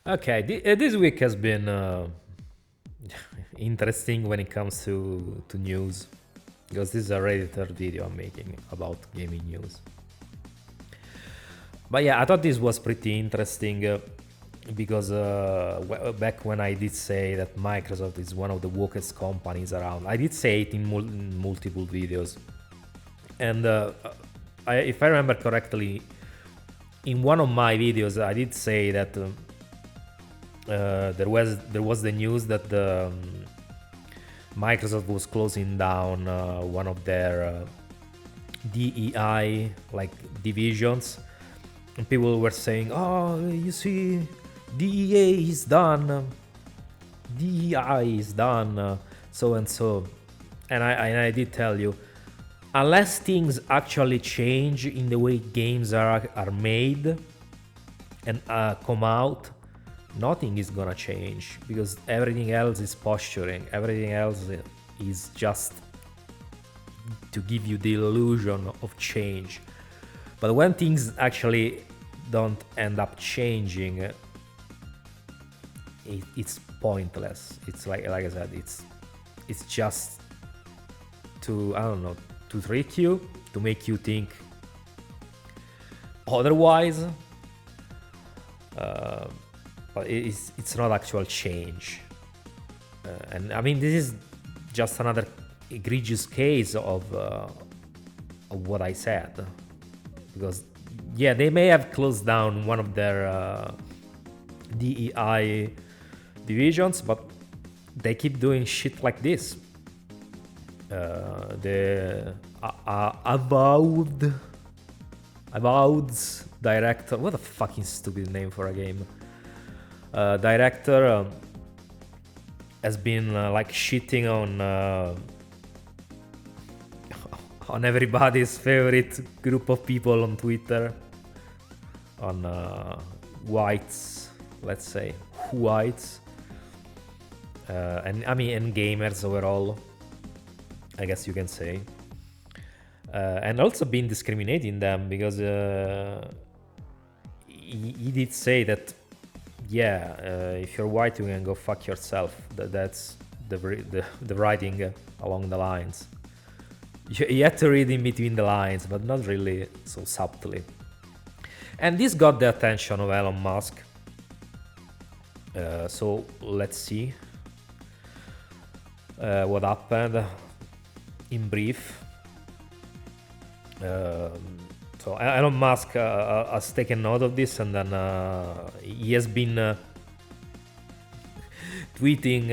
Okay, this week has been interesting when it comes to news, because this is already the third video I'm making about gaming news. But yeah, I thought this was pretty interesting because back when I did say that Microsoft is one of the wokest companies around, I did say it in multiple videos. And if I remember correctly, in one of my videos, I did say that there was the news that Microsoft was closing down one of their DEI like divisions, and people were saying, "Oh, you see, DEA is done, DEI is done, so and so," and I did tell you, unless things actually change in the way games are made and come out, nothing is gonna change, because everything else is posturing. Everything else is just to give you the illusion of change. But when things actually don't end up changing, it's pointless. It's like I said, it's just to, I don't know, to trick you, to make you think otherwise. But it's not actual change. And I mean, this is just another egregious case of what I said. Because, yeah, they may have closed down one of their DEI divisions, but they keep doing shit like this. The Avowed's director, what a fucking stupid name for a game. Director has been like shitting on everybody's favorite group of people on Twitter, on whites, let's say, huwites, and I mean, and gamers overall, I guess you can say, and also been discriminating them, because he did say that, yeah, if you're white, you can go fuck yourself. That's the writing along the lines. You had to read in between the lines, but not really so subtly. And this got the attention of Elon Musk. So let's see what happened in brief. So Elon Musk has taken note of this, and then he has been tweeting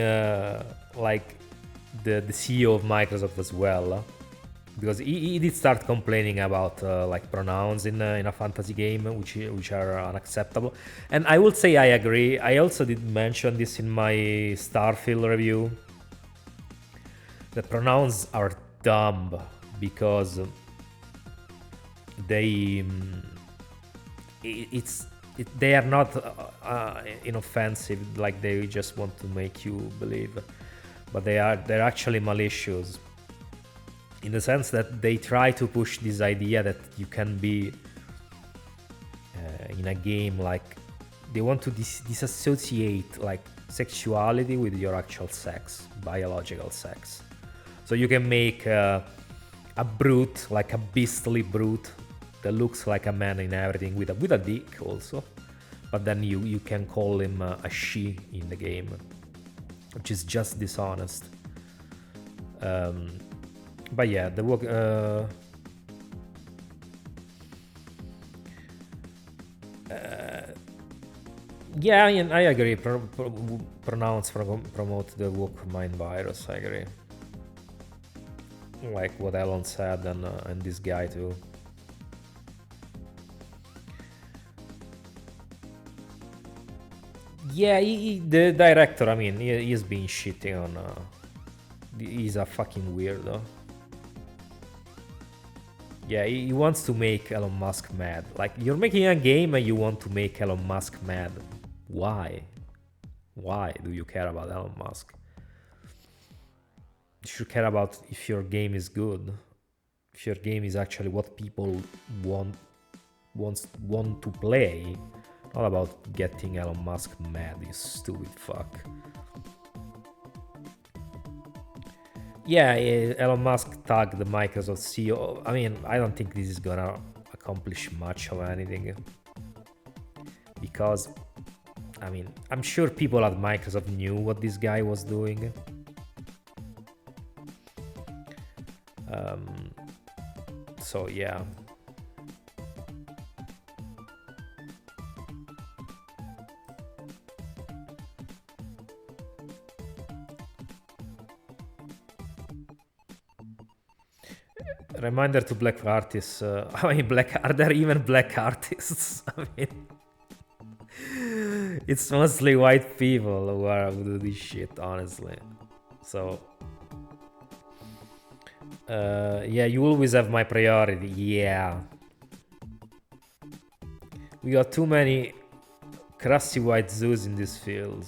like the CEO of Microsoft as well, because he did start complaining about like pronouns in a fantasy game, which are unacceptable. And I would say I agree. I also did mention this in my Starfield review. The pronouns are dumb because they they are not inoffensive, like they just want to make you believe, but they're actually malicious, in the sense that they try to push this idea that you can be in a game, like they want to disassociate like sexuality with your actual sex, biological sex. So you can make a brute, like a beastly brute that looks like a man in everything, with a dick also, but then you can call him a she in the game, which is just dishonest. But yeah, the work. Yeah, I agree. Pronounce promote the woke mind virus. I agree. Like what Elon said, and this guy too. Yeah, the director. I mean, he's been shitting on. He's a fucking weirdo. Yeah, he wants to make Elon Musk mad. Like, you're making a game and you want to make Elon Musk mad. Why? Why do you care about Elon Musk? You should care about if your game is good. If your game is actually what people want to play, All about getting Elon Musk mad, you stupid fuck. Yeah, Elon Musk tagged the Microsoft CEO. I mean, I don't think this is gonna accomplish much of anything. Because, I mean, I'm sure people at Microsoft knew what this guy was doing. So, yeah. Reminder to black artists. I mean, are there even black artists? I mean, it's mostly white people who do this shit, honestly. So, yeah, you always have my priority. Yeah. We got too many crusty white zoos in this field.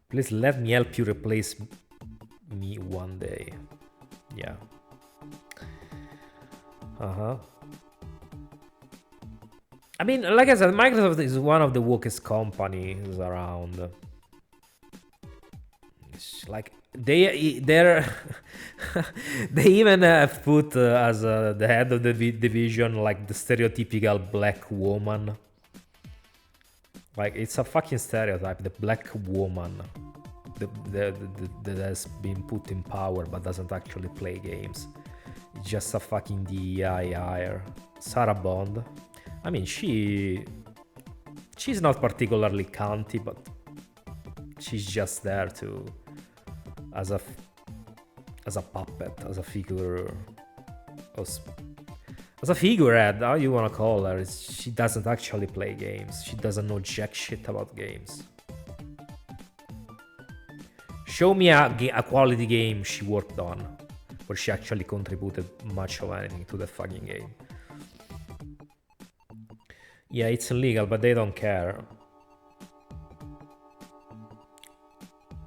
Please let me help you replace me one day. Yeah. I mean, like I said, Microsoft is one of the wokest companies around. It's like they're they even put as the head of the division like the stereotypical black woman. Like, it's a fucking stereotype, the black woman that has been put in power but doesn't actually play games. It's just a fucking DEI hire. Sarah Bond. I mean, she's not particularly cunty, but she's just there to as a puppet, as a figure, as a figurehead, how you wanna call her. She doesn't actually play games. She doesn't know jack shit about games. Show me a quality game she worked on, where she actually contributed much of anything to the fucking game. Yeah, it's illegal, but they don't care.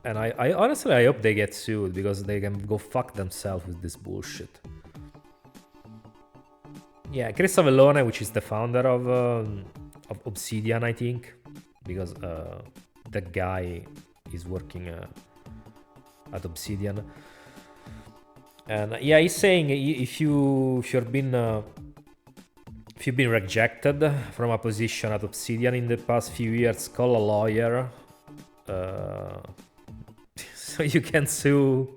And I honestly, I hope they get sued, because they can go fuck themselves with this bullshit. Yeah, Chris Avellone, which is the founder of Obsidian, I think, because that guy is working at Obsidian. And yeah, he's saying if you've been rejected from a position at Obsidian in the past few years, call a lawyer. So you can sue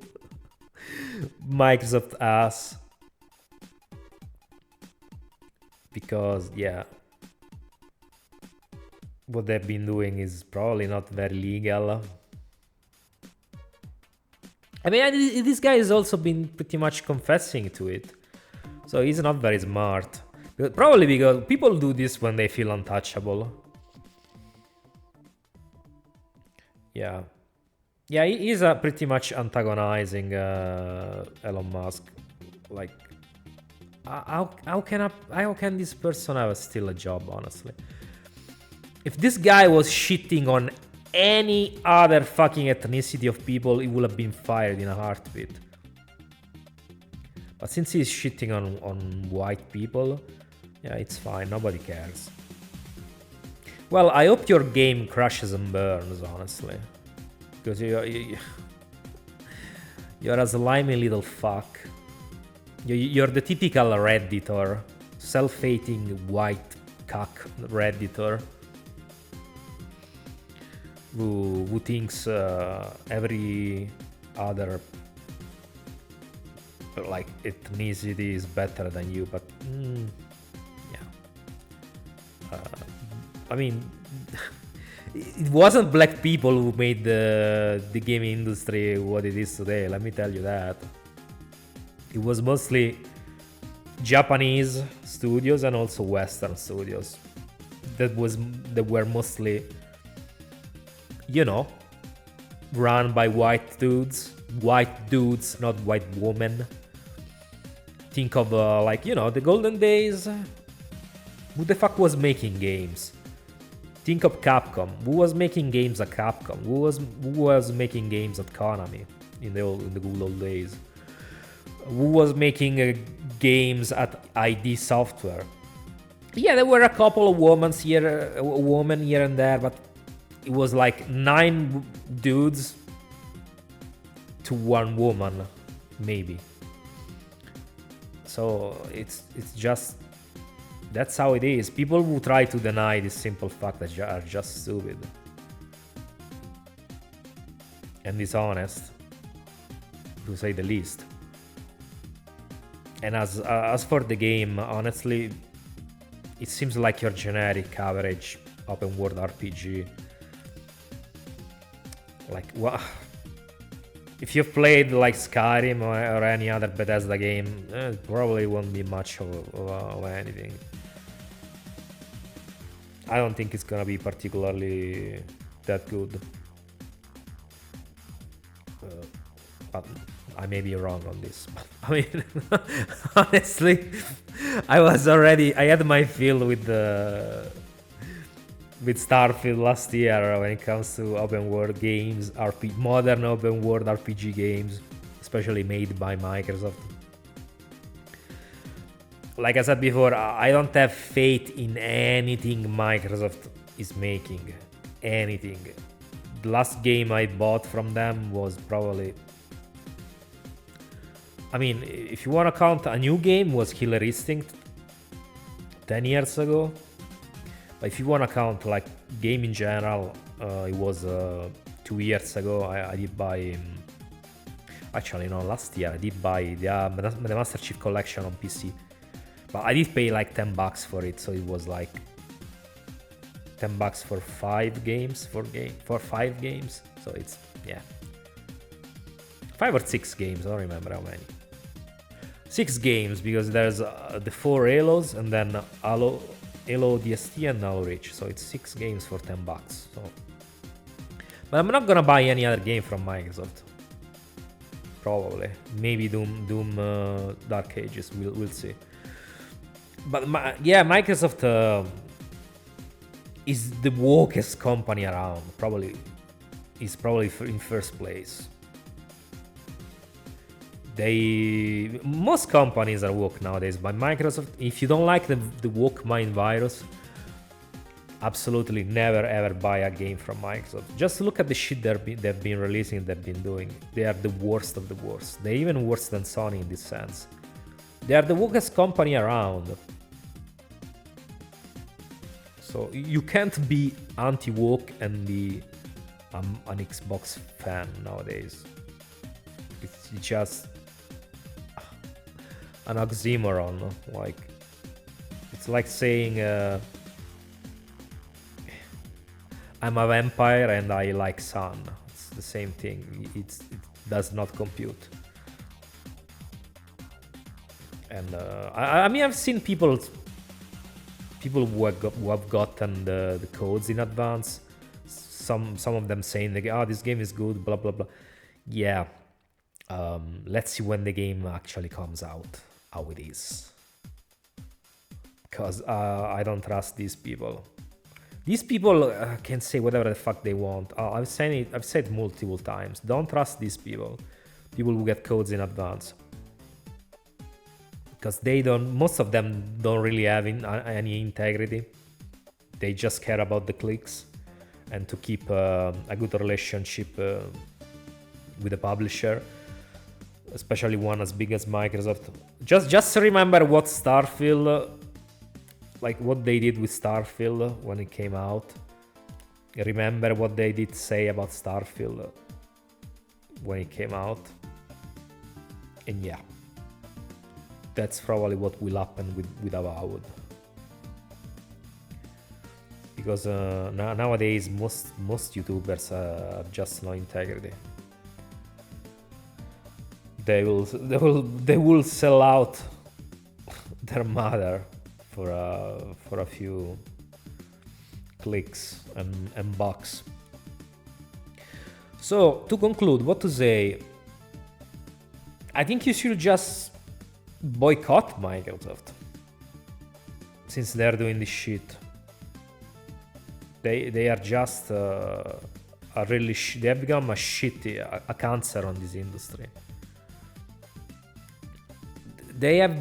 Microsoft ass. Because, yeah, what they've been doing is probably not very legal. I mean, this guy has also been pretty much confessing to it. So he's not very smart. Probably because people do this when they feel untouchable. Yeah. Yeah, he's pretty much antagonizing Elon Musk. Like, how can this person have still a job, honestly? If this guy was shitting on any other fucking ethnicity of people, he would have been fired in a heartbeat. But since he's shitting on white people, yeah, it's fine, nobody cares. Well, I hope your game crashes and burns, honestly. Because you're a slimy little fuck. You're the typical Redditor, self-hating white cuck Redditor, who thinks every other like ethnicity is better than you. But yeah, I mean, it wasn't black people who made the gaming industry what it is today. Let me tell you that. It was mostly Japanese studios and also Western studios that were mostly, you know, run by white dudes, not white women. Think of like, you know, the golden days. Who the fuck was making games? Think of Capcom. Who was making games at Capcom? Who was making games at Konami in the good old days? Who was making games at ID Software? Yeah, there were a couple of women here and there, but it was like 9 dudes to 1 woman, maybe. So it's just, that's how it is. People who try to deny this simple fact are just stupid and dishonest, to say the least. And as for the game, honestly, it seems like your generic average open world RPG. Like, what? If you've played like Skyrim or any other Bethesda game, it probably won't be much of anything. I don't think it's gonna be particularly that good. But I may be wrong on this. I mean, honestly, I had my fill with Starfield last year when it comes to open world games, modern open world RPG games, especially made by Microsoft. Like I said before, I don't have faith in anything Microsoft is making. Anything. The last game I bought from them was probably, I mean, if you want to count a new game, was Killer Instinct 10 years ago. But if you want to count like game in general, it was 2 years ago. I did buy, actually no, last year I did buy the Master Chief Collection on PC. But I did pay like $10 for it, so it was like $10 for 5 games, for 5 games. So it's, yeah, 5 or 6 games, I don't remember how many. 6 games, because there's the 4 Halos and then Halo DST and Halo Reach, so it's 6 games for $10. So, but I'm not gonna buy any other game from Microsoft. Probably, maybe Doom Dark Ages. We'll see. But yeah, Microsoft is the wokest company around. Probably in first place. Most companies are woke nowadays, but Microsoft, if you don't like the woke mind virus, absolutely never ever buy a game from Microsoft. Just look at the shit they've been releasing, they've been doing. They are the worst of the worst. They're even worse than Sony in this sense. They are the wokest company around. So you can't be anti-woke and be an Xbox fan nowadays. It's just an oxymoron. Like, it's like saying I'm a vampire and I like sun. It's the same thing. It does not compute. And I mean, I've seen people who have gotten the codes in advance. Some of them saying, this game is good, blah blah blah. Yeah, let's see when the game actually comes out how it is, because I don't trust these people. These people can say whatever the fuck they want. I've said multiple times, don't trust these people who get codes in advance, because most of them don't really have any integrity. They just care about the clicks and to keep a good relationship with the publisher, especially one as big as Microsoft. Just remember what Starfield, like what they did with Starfield when it came out. Remember what they did say about Starfield when it came out. And yeah, that's probably what will happen with Avowed. Because nowadays most YouTubers have just no integrity. They will sell out their mother for a few clicks and bucks. So to conclude, what to say? I think you should just boycott Microsoft, since they're doing this shit. They are just a really they have become a cancer on this industry. they have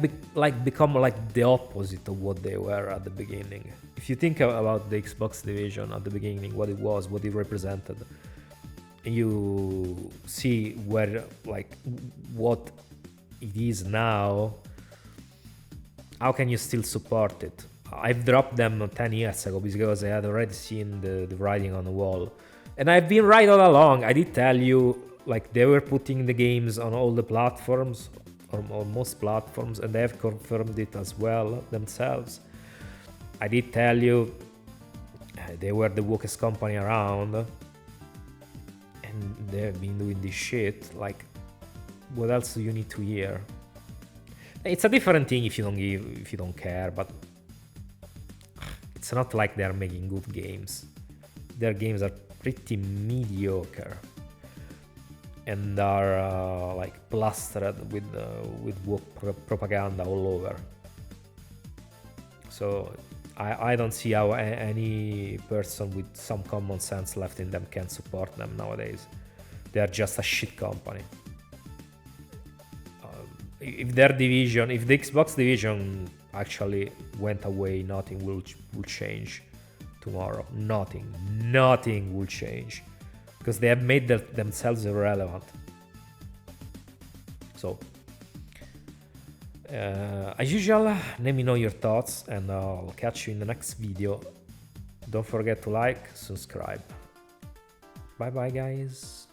become like the opposite of what they were at the beginning. If you think about the Xbox division at the beginning, what it was, what it represented, you see where like what it is now. How can you still support it? I've dropped them 10 years ago because I had already seen the writing on the wall. And I've been right all along. I did tell you, like, they were putting the games on all the platforms, or on most platforms, and they have confirmed it as well themselves. I did tell you they were the wokest company around, and they've been doing this shit. Like, what else do you need to hear? It's a different thing if you don't care, but it's not like they're making good games. Their games are pretty mediocre and are like plastered with woke propaganda all over. So I don't see how any person with some common sense left in them can support them nowadays. They are just a shit company. If their division, if the Xbox division actually went away, nothing will change tomorrow. Nothing will change, because they have made themselves irrelevant. So, as usual, let me know your thoughts, and I'll catch you in the next video. Don't forget to like, subscribe. Bye bye, guys.